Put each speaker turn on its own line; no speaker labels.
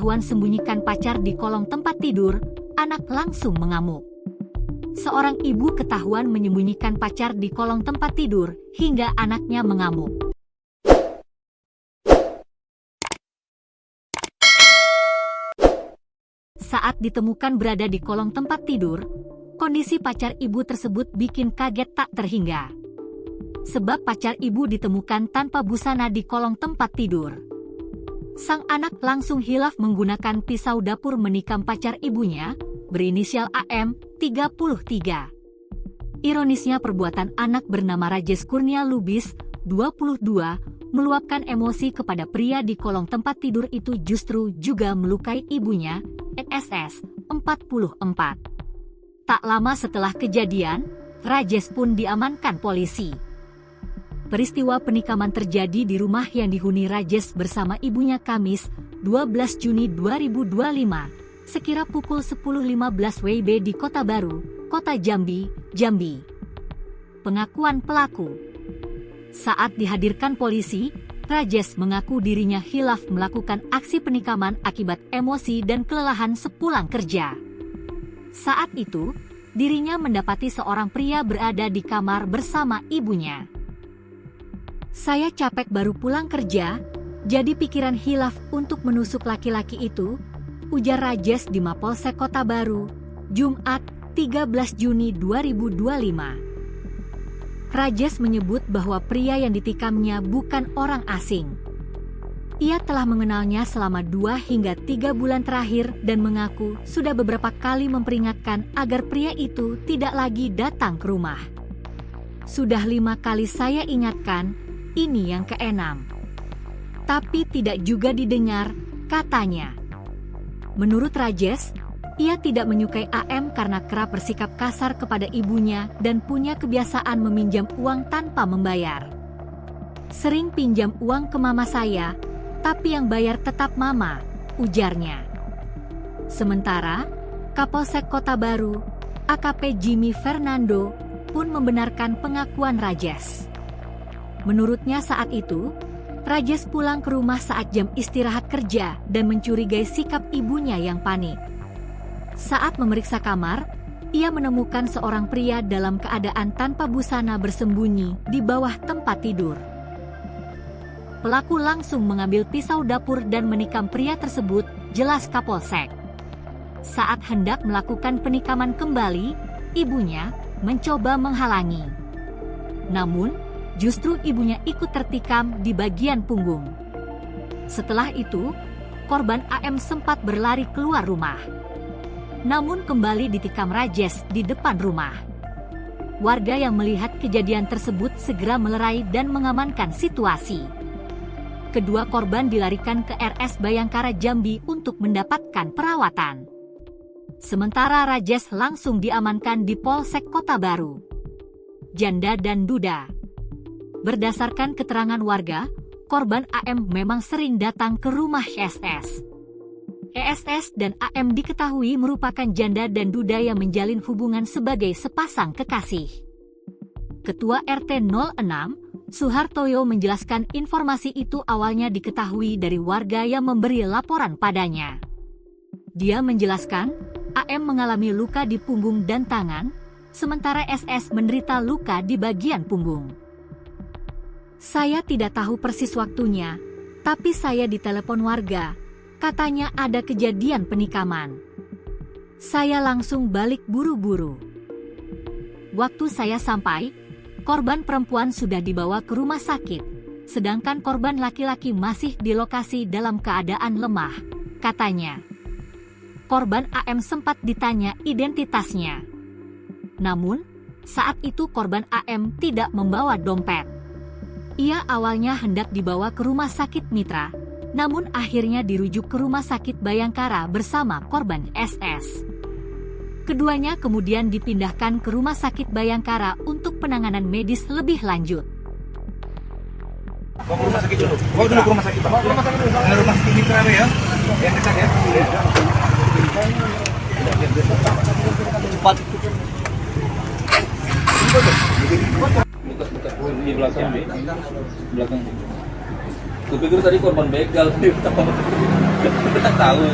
ketahuan sembunyikan pacar di kolong tempat tidur, anak langsung mengamuk. Seorang ibu ketahuan menyembunyikan pacar di kolong tempat tidur, hingga anaknya mengamuk. Saat ditemukan berada di kolong tempat tidur, kondisi pacar ibu tersebut bikin kaget tak terhingga. Sebab pacar ibu ditemukan tanpa busana di kolong tempat tidur. Sang anak langsung hilaf menggunakan pisau dapur menikam pacar ibunya, berinisial AM, 33. Ironisnya perbuatan anak bernama Rajes Kurnia Lubis, 22, meluapkan emosi kepada pria di kolong tempat tidur itu justru juga melukai ibunya, SS, 44. Tak lama setelah kejadian, Rajes pun diamankan polisi. Peristiwa penikaman terjadi di rumah yang dihuni Rajes bersama ibunya Kamis, 12 Juni 2025. Sekira pukul 10.15 WIB di Kota Baru, Kota Jambi, Jambi. Pengakuan pelaku. Saat dihadirkan polisi, Rajes mengaku dirinya hilaf melakukan aksi penikaman akibat emosi dan kelelahan sepulang kerja. Saat itu, dirinya mendapati seorang pria berada di kamar bersama ibunya. Saya capek baru pulang kerja, jadi pikiran hilaf untuk menusuk laki-laki itu, ujar Rajes di Mapolsek Kota Baru, Jumat, 13 Juni 2025. Rajes menyebut bahwa pria yang ditikamnya bukan orang asing. Ia telah mengenalnya selama 2 hingga 3 bulan terakhir dan mengaku sudah beberapa kali memperingatkan agar pria itu tidak lagi datang ke rumah. Sudah 5 kali saya ingatkan, ini yang ke-6. Tapi tidak juga didengar, katanya. Menurut Rajes, ia tidak menyukai AM karena kerap bersikap kasar kepada ibunya dan punya kebiasaan meminjam uang tanpa membayar. Sering pinjam uang ke mama saya, tapi yang bayar tetap mama, ujarnya. Sementara, Kapolsek Kota Baru, AKP Jimmy Fernando, pun membenarkan pengakuan Rajes. Menurutnya saat itu, Rajes pulang ke rumah saat jam istirahat kerja dan mencurigai sikap ibunya yang panik. Saat memeriksa kamar, ia menemukan seorang pria dalam keadaan tanpa busana bersembunyi di bawah tempat tidur. Pelaku langsung mengambil pisau dapur dan menikam pria tersebut, jelas Kapolsek. Saat hendak melakukan penikaman kembali, ibunya mencoba menghalangi. Namun, justru ibunya ikut tertikam di bagian punggung. Setelah itu, korban AM sempat berlari keluar rumah. Namun kembali ditikam Rajes di depan rumah. Warga yang melihat kejadian tersebut segera melerai dan mengamankan situasi. Kedua korban dilarikan ke RS Bayangkara Jambi untuk mendapatkan perawatan. Sementara Rajes langsung diamankan di Polsek Kota Baru. Janda dan duda. Berdasarkan keterangan warga, korban AM memang sering datang ke rumah SS. ESS dan AM diketahui merupakan janda dan duda yang menjalin hubungan sebagai sepasang kekasih. Ketua RT 06, Suhartoyo menjelaskan informasi itu awalnya diketahui dari warga yang memberi laporan padanya. Dia menjelaskan, AM mengalami luka di punggung dan tangan, sementara SS menderita luka di bagian punggung. Saya tidak tahu persis waktunya, tapi saya ditelepon warga. Katanya ada kejadian penikaman. Saya langsung balik buru-buru. Waktu saya sampai, korban perempuan sudah dibawa ke rumah sakit, sedangkan korban laki-laki masih di lokasi dalam keadaan lemah, katanya. Korban AM sempat ditanya identitasnya. Namun, saat itu korban AM tidak membawa dompet. Ia awalnya hendak dibawa ke rumah sakit Mitra, namun akhirnya dirujuk ke rumah sakit Bayangkara bersama korban SS. Keduanya kemudian dipindahkan ke rumah sakit Bayangkara untuk penanganan medis lebih lanjut.
Bawa ke rumah sakit dulu. Bawa dulu ke rumah sakit. Bawa ke rumah sakit dulu. Ada rumah sakit Mitra ya? Yang dekat ya? Cepat. Buka di belakang. Belakang.
Kupikir tadi korban begal. Nggak tahu.